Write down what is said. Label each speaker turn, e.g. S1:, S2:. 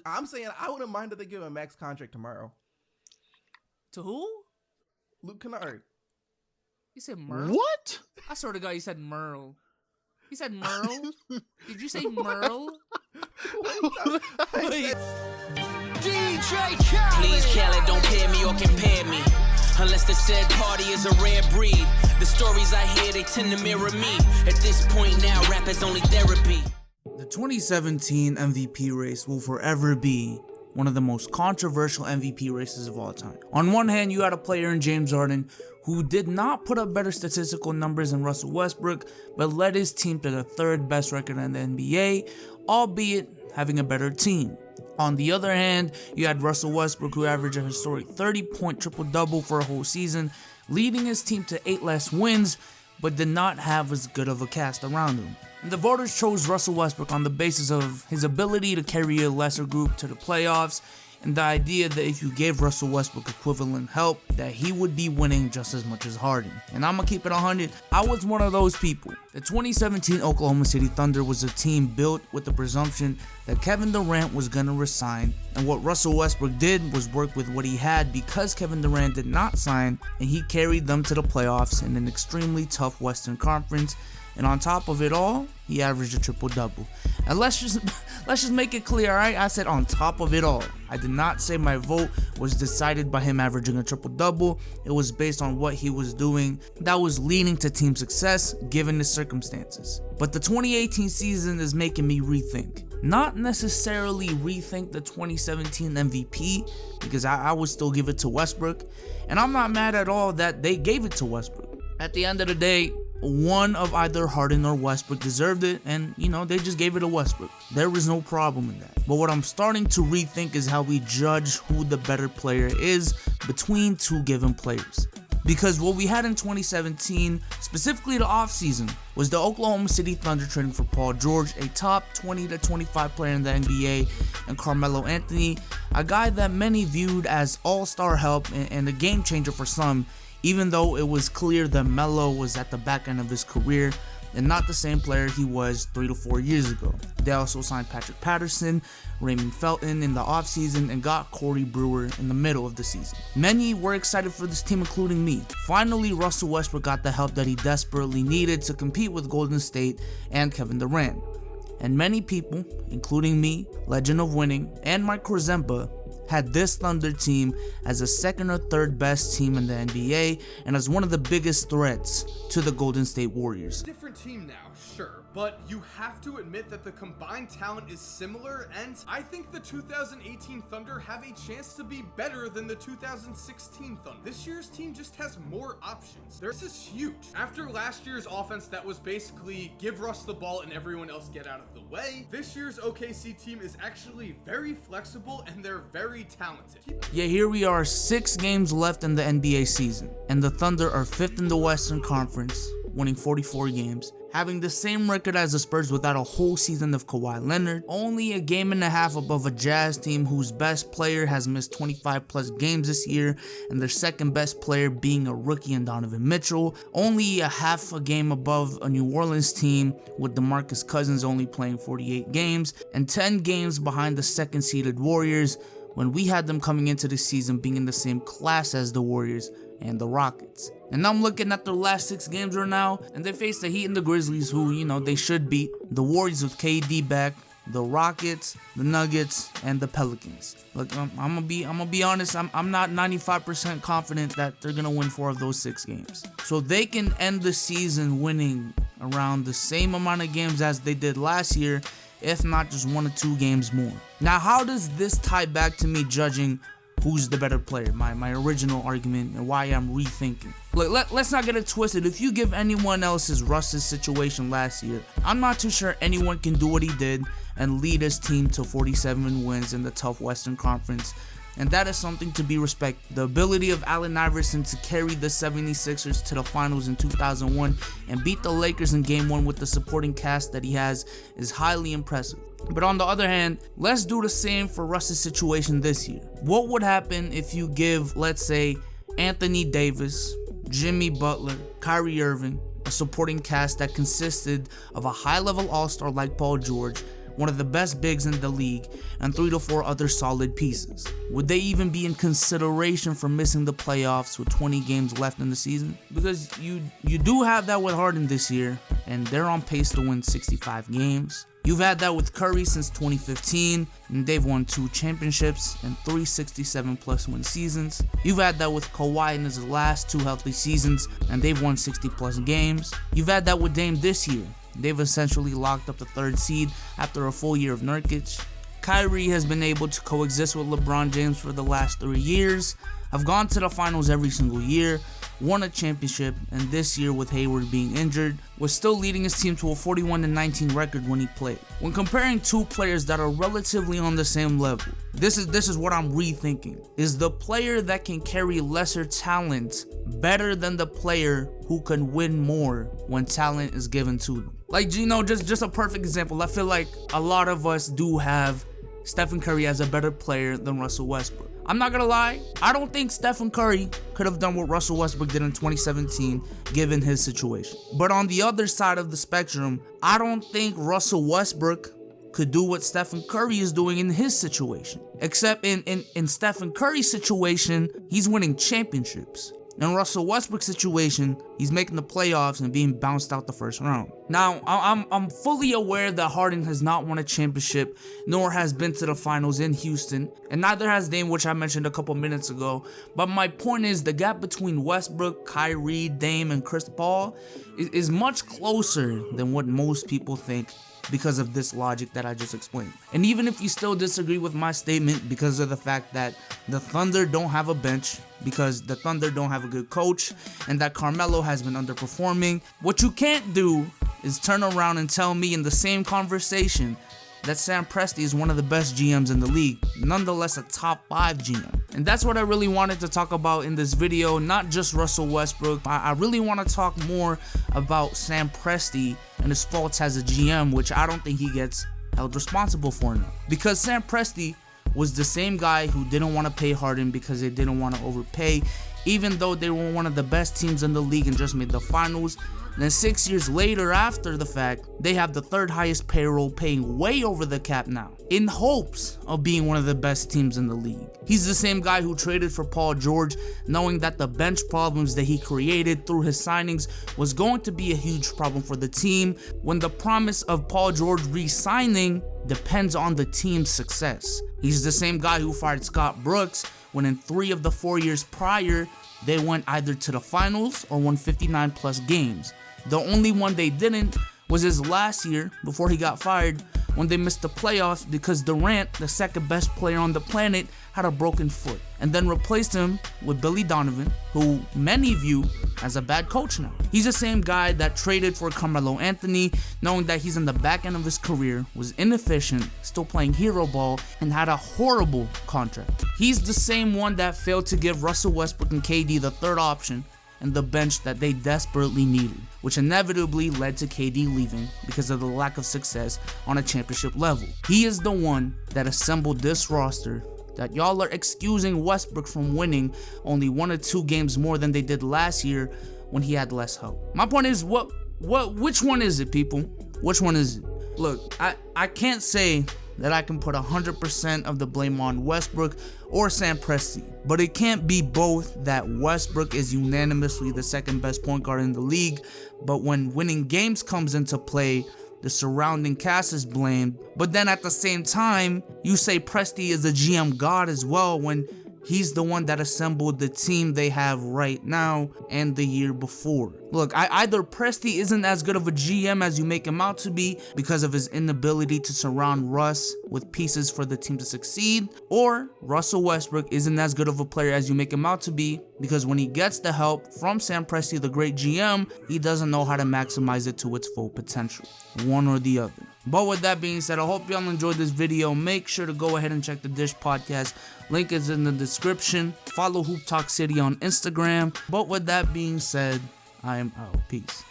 S1: I'm saying I wouldn't mind if they give him a max contract tomorrow.
S2: To who?
S1: Luke Kennard.
S2: You said Merle?
S3: What?
S2: I swear to God, you said Merle. You said Merle? Did you say Merle?
S4: DJ Khaled. Please, Khaled, don't pair me or compare me. Unless the said party is a rare breed. The stories I hear, they tend to mirror me. At this point now, rap is only therapy.
S5: The 2017 MVP race will forever be one of the most controversial MVP races of all time. On one hand, you had a player in James Harden who did not put up better statistical numbers than Russell Westbrook, but led his team to the third best record in the NBA, albeit having a better team. On the other hand, you had Russell Westbrook, who averaged a historic 30-point triple-double for a whole season, leading his team to 8 less wins, but did not have as good of a cast around him. And the voters chose Russell Westbrook on the basis of his ability to carry a lesser group to the playoffs, and the idea that if you gave Russell Westbrook equivalent help, that he would be winning just as much as Harden. And I'ma keep it 100, I was one of those people. The 2017 Oklahoma City Thunder was a team built with the presumption that Kevin Durant was gonna resign, and what Russell Westbrook did was work with what he had because Kevin Durant did not sign, and he carried them to the playoffs in an extremely tough Western Conference. And on top of it all, he averaged a triple-double. And let's just make it clear, alright? I said on top of it all. I did not say my vote was decided by him averaging a triple-double. It was based on what he was doing that was leading to team success given the circumstances. But the 2018 season is making me rethink. Not necessarily rethink the 2017 MVP, because I would still give it to Westbrook. And I'm not mad at all that they gave it to Westbrook. At the end of the day, one of either Harden or Westbrook deserved it, and they just gave it to Westbrook. There was no problem in that. But what I'm starting to rethink is how we judge who the better player is between two given players. Because what we had in 2017, specifically the offseason, was the Oklahoma City Thunder trading for Paul George, a top 20 to 25 player in the NBA, and Carmelo Anthony, a guy that many viewed as all-star help and a game changer for some, even though it was clear that Melo was at the back end of his career and not the same player he was 3 to 4 years ago. They also signed Patrick Patterson, Raymond Felton in the offseason, and got Corey Brewer in the middle of the season. Many were excited for this team, including me. Finally, Russell Westbrook got the help that he desperately needed to compete with Golden State and Kevin Durant. And many people, including me, Legend of Winning, and Mike Krozempa, had this Thunder team as the second or third best team in the NBA and as one of the biggest threats to the Golden State Warriors.
S6: Different team now, sure, but you have to admit that the combined talent is similar, and I think the 2018 Thunder have a chance to be better than the 2016 Thunder. This year's team just has more options. This is huge. After last year's offense that was basically give Russ the ball and everyone else get out of the way, this year's OKC team is actually very flexible and they're very talented.
S5: Yeah, here we are, 6 games left in the NBA season, and the Thunder are 5th in the Western Conference, winning 44 games, having the same record as the Spurs without a whole season of Kawhi Leonard, only a game and a half above a Jazz team whose best player has missed 25 plus games this year, and their second best player being a rookie in Donovan Mitchell, only a half a game above a New Orleans team with DeMarcus Cousins only playing 48 games, and 10 games behind the second seeded Warriors, when we had them coming into the season being in the same class as the Warriors and the Rockets. And I'm looking at their last 6 games right now, and they face the Heat and the Grizzlies, who, they should beat, the Warriors with KD back, the Rockets, the Nuggets, and the Pelicans. Look, I'm gonna be honest, I'm not 95% confident that they're gonna win 4 of those 6 games. So they can end the season winning around the same amount of games as they did last year, if not just 1 or 2 games more. Now, how does this tie back to me judging who's the better player, my original argument, and why I'm rethinking? Look, let's not get it twisted. If you give anyone else's Russ's situation last year, I'm not too sure anyone can do what he did and lead his team to 47 wins in the tough Western Conference. And that is something to be respected. The ability of Allen Iverson to carry the 76ers to the finals in 2001 and beat the Lakers in Game 1 with the supporting cast that he has is highly impressive. But on the other hand, let's do the same for Russ's situation this year. What would happen if you give, let's say, Anthony Davis, Jimmy Butler, Kyrie Irving, a supporting cast that consisted of a high-level all-star like Paul George, one of the best bigs in the league, and 3 to 4 other solid pieces. Would they even be in consideration for missing the playoffs with 20 games left in the season? Because you do have that with Harden this year, and they're on pace to win 65 games. You've had that with Curry since 2015, and they've won 2 championships and 3 67+ win seasons. You've had that with Kawhi in his last 2 healthy seasons, and they've won 60+ games. You've had that with Dame this year. They've essentially locked up the 3rd seed after a full year of Nurkic. Kyrie has been able to coexist with LeBron James for the last 3 years, have gone to the finals every single year, won a championship, and this year with Hayward being injured, was still leading his team to a 41-19 record when he played. When comparing 2 players that are relatively on the same level, this is what I'm rethinking. Is the player that can carry lesser talent better than the player who can win more when talent is given to them? Like, just a perfect example. I feel like a lot of us do have Stephen Curry as a better player than Russell Westbrook. I'm not gonna lie, I don't think Stephen Curry could have done what Russell Westbrook did in 2017 given his situation. But on the other side of the spectrum, I don't think Russell Westbrook could do what Stephen Curry is doing in his situation. Except in Stephen Curry's situation, he's winning championships. In Russell Westbrook's situation, he's making the playoffs and being bounced out the first round. Now, I'm fully aware that Harden has not won a championship, nor has been to the finals in Houston, and neither has Dame, which I mentioned a couple minutes ago. But my point is, the gap between Westbrook, Kyrie, Dame, and Chris Paul is much closer than what most people think, because of this logic that I just explained. And even if you still disagree with my statement because of the fact that the Thunder don't have a bench, because the Thunder don't have a good coach, and that Carmelo has been underperforming, what you can't do is turn around and tell me in the same conversation that Sam Presti is one of the best GMs in the league, nonetheless a top 5 GM. And that's what I really wanted to talk about in this video, not just Russell Westbrook. I really want to talk more about Sam Presti and his faults as a GM, which I don't think he gets held responsible for now. Because Sam Presti was the same guy who didn't want to pay Harden because they didn't want to overpay, even though they were one of the best teams in the league and just made the finals. Then 6 years later, after the fact, they have the 3rd highest payroll, paying way over the cap now, in hopes of being one of the best teams in the league. He's the same guy who traded for Paul George, knowing that the bench problems that he created through his signings was going to be a huge problem for the team, when the promise of Paul George re-signing depends on the team's success. He's the same guy who fired Scott Brooks when in 3 of the 4 years prior, they went either to the finals or won 59+ games. The only one they didn't was his last year before he got fired, when they missed the playoffs because Durant, the 2nd best player on the planet, had a broken foot, and then replaced him with Billy Donovan, who many view as a bad coach now. He's the same guy that traded for Carmelo Anthony, knowing that he's in the back end of his career, was inefficient, still playing hero ball, and had a horrible contract. He's the same one that failed to give Russell Westbrook and KD the 3rd option and the bench that they desperately needed, which inevitably led to KD leaving because of the lack of success on a championship level. He is the one that assembled this roster that y'all are excusing Westbrook from winning only 1 or 2 games more than they did last year when he had less help. My point is, which one is it, people? Which one is it? Look, I can't say that I can put 100% of the blame on Westbrook or Sam Presti, but it can't be both that Westbrook is unanimously the 2nd best point guard in the league, but when winning games comes into play, the surrounding cast is blamed. But then at the same time, you say Presti is a GM god as well, when he's the one that assembled the team they have right now and the year before. Look, either Presti isn't as good of a GM as you make him out to be because of his inability to surround Russ with pieces for the team to succeed, or Russell Westbrook isn't as good of a player as you make him out to be because when he gets the help from Sam Presti, the great GM, he doesn't know how to maximize it to its full potential. One or the other. But with that being said, I hope y'all enjoyed this video. Make sure to go ahead and check the Dish podcast. Link is in the description. Follow Hoop Talk City on Instagram. But with that being said, I am out. Peace.